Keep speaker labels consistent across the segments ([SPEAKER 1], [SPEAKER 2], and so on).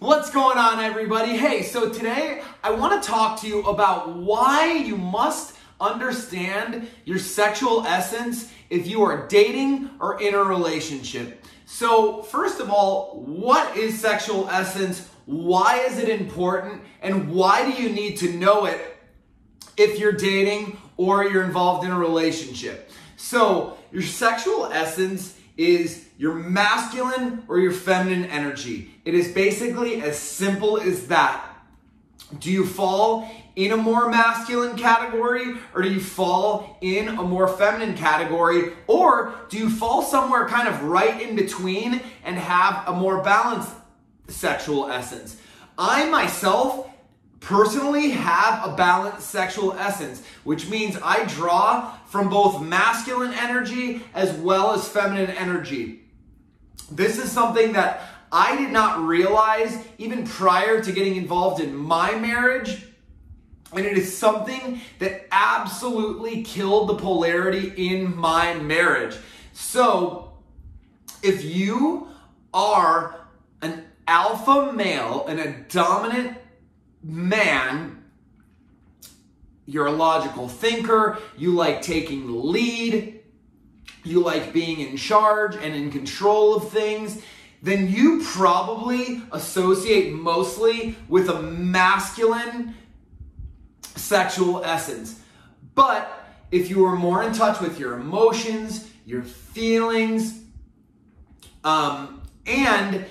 [SPEAKER 1] What's going on, everybody? Hey, so today I want to talk to you about why you must understand your sexual essence if you are dating or in a relationship. So first of all, what is sexual essence? Why is it important? And why do you need to know it if you're dating or you're involved in a relationship? So your sexual essence is your masculine or your feminine energy. It is basically as simple as that. Do you fall in a more masculine category, or do you fall in a more feminine category, or do you fall somewhere kind of right in between and have a more balanced sexual essence? I myself personally have a balanced sexual essence, which means I draw from both masculine energy as well as feminine energy. This is something that I did not realize even prior to getting involved in my marriage, and it is something that absolutely killed the polarity in my marriage. So if you are an alpha male and a dominant man, you're a logical thinker, you like taking the lead, you like being in charge and in control of things, then you probably associate mostly with a masculine sexual essence. But if you are more in touch with your emotions, your feelings, and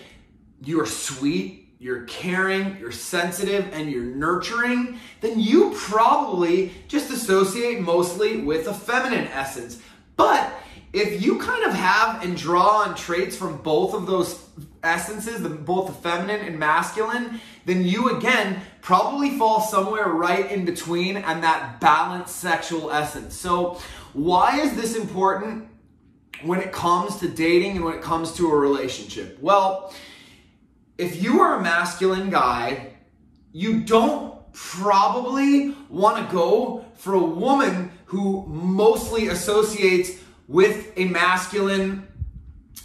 [SPEAKER 1] you're sweet, you're caring, you're sensitive, and you're nurturing, then you probably just associate mostly with a feminine essence. But if you kind of have and draw on traits from both of those essences, both the feminine and masculine, then you again probably fall somewhere right in between and that balanced sexual essence. So why is this important when it comes to dating and when it comes to a relationship? Well, if you are a masculine guy, you don't probably want to go for a woman who mostly associates with a masculine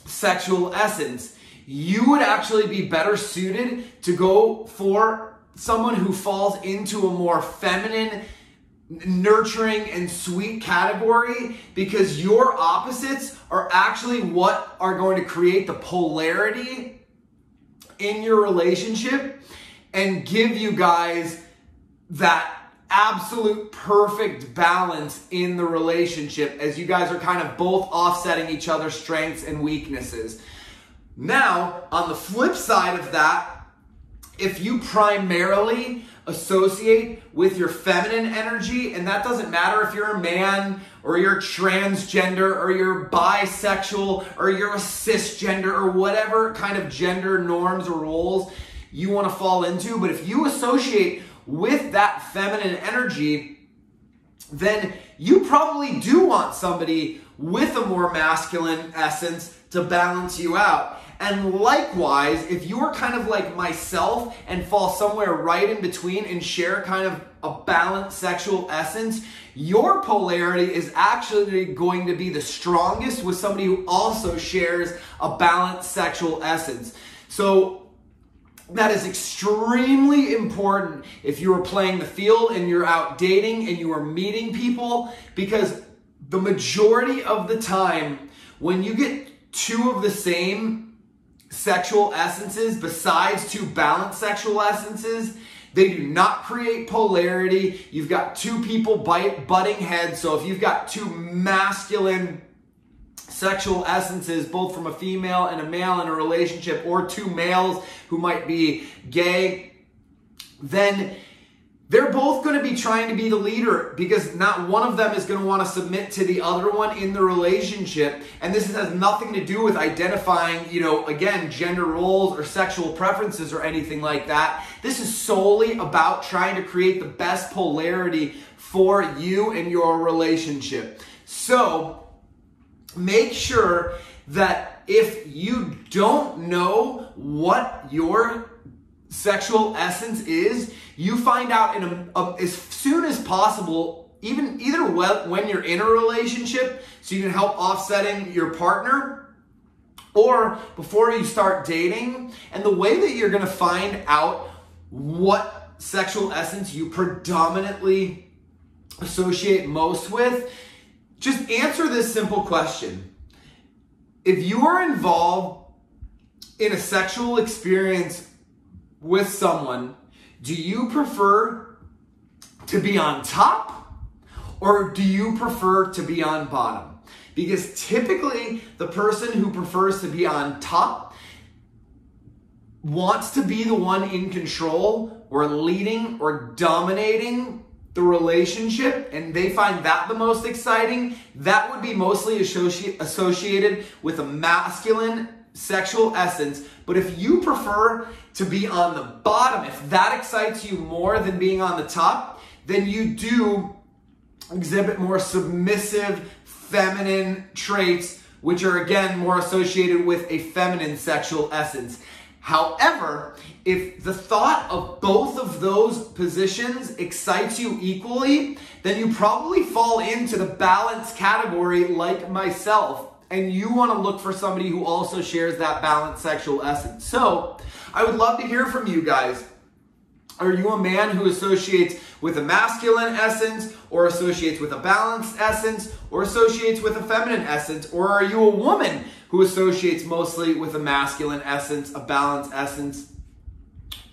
[SPEAKER 1] sexual essence. You would actually be better suited to go for someone who falls into a more feminine, nurturing, and sweet category, because your opposites are actually what are going to create the polarity in your relationship and give you guys that absolute perfect balance in the relationship, as you guys are kind of both offsetting each other's strengths and weaknesses. Now, on the flip side of that, if you primarily associate with your feminine energy, and that doesn't matter if you're a man or you're transgender or you're bisexual or you're a cisgender or whatever kind of gender norms or roles you want to fall into, but if you associate with that feminine energy, then you probably do want somebody with a more masculine essence to balance you out. And likewise, if you are kind of like myself and fall somewhere right in between and share kind of a balanced sexual essence, your polarity is actually going to be the strongest with somebody who also shares a balanced sexual essence. So that is extremely important if you are playing the field and you're out dating and you are meeting people, because the majority of the time when you get two of the same sexual essences besides two balanced sexual essences, they do not create polarity. You've got two people butting heads. So if you've got two masculine sexual essences, both from a female and a male in a relationship, or two males who might be gay, then they're both going to be trying to be the leader, because not one of them is going to want to submit to the other one in the relationship. And this has nothing to do with identifying, again, gender roles or sexual preferences or anything like that. This is solely about trying to create the best polarity for you and your relationship. So make sure that if you don't know what your sexual essence is, you find out as soon as possible, either when you're in a relationship, so you can help offsetting your partner, or before you start dating. And the way that you're gonna find out what sexual essence you predominantly associate most with, just answer this simple question. If you are involved in a sexual experience with someone, do you prefer to be on top or do you prefer to be on bottom? Because typically the person who prefers to be on top wants to be the one in control or leading or dominating the relationship, and they find that the most exciting. That would be mostly associated with a masculine sexual essence. But if you prefer to be on the bottom, if that excites you more than being on the top, then you do exhibit more submissive, feminine traits, which are again more associated with a feminine sexual essence. However, if the thought of both of those positions excites you equally, then you probably fall into the balance category like myself, and you want to look for somebody who also shares that balanced sexual essence. So I would love to hear from you guys. Are you a man who associates with a masculine essence, or associates with a balanced essence, or associates with a feminine essence? Or are you a woman who associates mostly with a masculine essence, a balanced essence,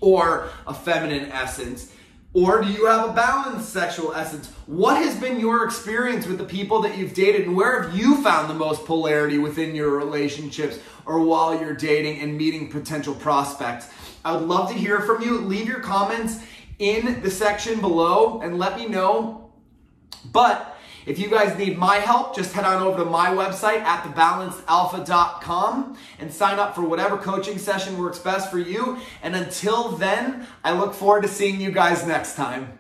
[SPEAKER 1] or a feminine essence? Or do you have a balanced sexual essence? What has been your experience with the people that you've dated, and where have you found the most polarity within your relationships or while you're dating and meeting potential prospects? I would love to hear from you. Leave your comments in the section below and let me know. But if you guys need my help, just head on over to my website at thebalancedalpha.com and sign up for whatever coaching session works best for you. And until then, I look forward to seeing you guys next time.